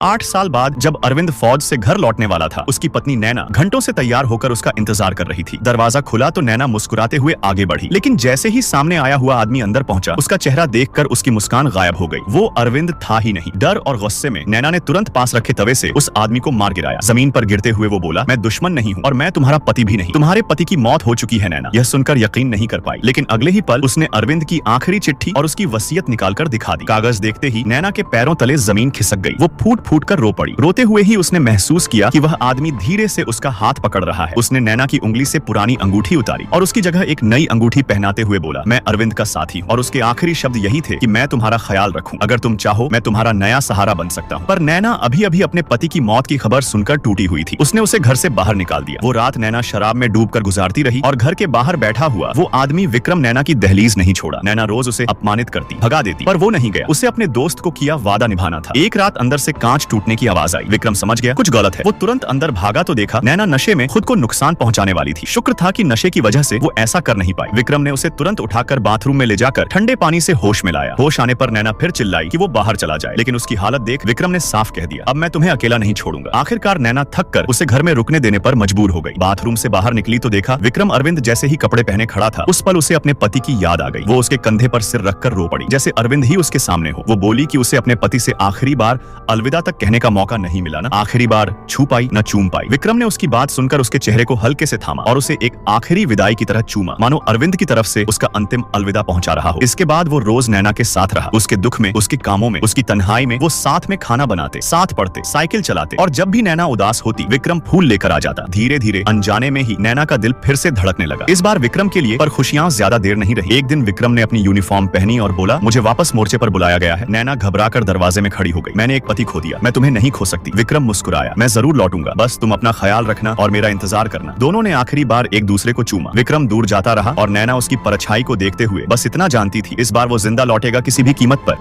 8 साल बाद जब अरविंद फौज से घर लौटने वाला था, उसकी पत्नी नैना घंटों से तैयार होकर उसका इंतजार कर रही थी। दरवाजा खुला तो नैना मुस्कुराते हुए आगे बढ़ी, लेकिन जैसे ही सामने आया हुआ आदमी अंदर पहुंचा, उसका चेहरा देखकर उसकी मुस्कान गायब हो गई। वो अरविंद था ही नहीं। डर और गुस्से में नैना ने तुरंत पास रखे तवे से उस आदमी को मार गिराया। जमीन पर गिरते हुए वो बोला, मैं दुश्मन नहीं हूँ और मैं तुम्हारा पति भी नहीं। तुम्हारे पति की मौत हो चुकी है। नैना यह सुनकर यकीन नहीं कर पाई, लेकिन अगले ही पल उसने अरविंद की आखिरी चिट्ठी और उसकी वसीयत निकालकर दिखा दी। कागज देखते ही नैना के पैरों तले जमीन खिसक गई। वो फूट फूट कर रो पड़ी। रोते हुए ही उसने महसूस किया कि वह आदमी धीरे से उसका हाथ पकड़ रहा है। उसने नैना की उंगली से पुरानी अंगूठी उतारी और उसकी जगह एक नई अंगूठी पहनाते हुए बोला, मैं अरविंद का साथी हूँ और उसके आखिरी शब्द यही थे कि मैं तुम्हारा ख्याल रखूं। अगर तुम चाहो मैं तुम्हारा नया सहारा बन सकता हूँ। पर नैना अभी अभी अपने पति की मौत की खबर सुनकर टूटी हुई थी। उसने उसे घर से बाहर निकाल दिया। वो रात नैना शराब में डूबकर गुजारती रही और घर के बाहर बैठा हुआ वो आदमी विक्रम नैना की दहलीज नहीं छोड़ा। नैना रोज उसे अपमानित करती, भगा देती, पर वो नहीं गया। उसे अपने दोस्त को किया वादा निभाना था। एक रात अंदर से कांच टूटने की आवाज आई। विक्रम समझ गया कुछ गलत है। वो तुरंत अंदर भागा तो देखा नैना नशे में खुद को नुकसान पहुंचाने वाली थी। शुक्र था कि नशे की वजह से वो ऐसा कर नहीं पाई। विक्रम ने उसे तुरंत उठाकर बाथरूम में ले जाकर ठंडे पानी से होश में लाया। होश आने पर नैना फिर चिल्लाई कि वो बाहर चला जाए, लेकिन उसकी हालत देख विक्रम ने साफ कह दिया, अब मैं तुम्हें अकेला नहीं छोड़ूंगा। आखिरकार नैना थक कर उसे घर में रुकने देने पर मजबूर हो गई। बाथरूम से बाहर निकली तो देखा विक्रम अरविंद जैसे ही कपड़े पहने खड़ा था। उस पल उसे अपने पति की याद आ गई। वो उसके कंधे पर सिर रखकर रो पड़ी, जैसे अरविंद ही उसके सामने हो। वो बोली कि उसे अपने पति से आखिरी बार अलविदा तक कहने का मौका नहीं मिला ना। आखिरी बार छू पाई न चूम पाई। विक्रम ने उसकी बात सुनकर उसके चेहरे को हल्के से थामा और उसे एक आखिरी विदाई की तरह चूमा, मानो अरविंद की तरफ से उसका अंतिम अलविदा पहुंचा रहा हो। इसके बाद वो रोज नैना के साथ रहा। उसके दुख में, उसके कामों में, उसकी तन्हाई में वो साथ में खाना बनाते, साथ पढ़ते, साइकिल चलाते और जब भी नैना उदास होती विक्रम फूल लेकर आ जाता। धीरे धीरे अनजाने में ही नैना का दिल फिर से धड़कने लगा। इस बार विक्रम के लिए पर खुशियां ज्यादा देर नहीं रही। एक दिन विक्रम ने अपनी यूनिफॉर्म पहनी और बोला, मुझे वापस मोर्चे पर बुलाया गया है। नैना घबराकर दरवाजे में खड़ी हो गई। मैंने एक पति खो दिया, मैं तुम्हें नहीं खो सकती। विक्रम मुस्कुराया, मैं जरूर लौटूंगा, बस तुम अपना ख्याल रखना और मेरा इंतजार करना। दोनों ने आखिरी बार एक दूसरे को चूमा। विक्रम दूर जाता रहा और नैना उसकी परछाई को देखते हुए बस इतना जानती थी, इस बार वो जिंदा लौटेगा किसी भी कीमत पर।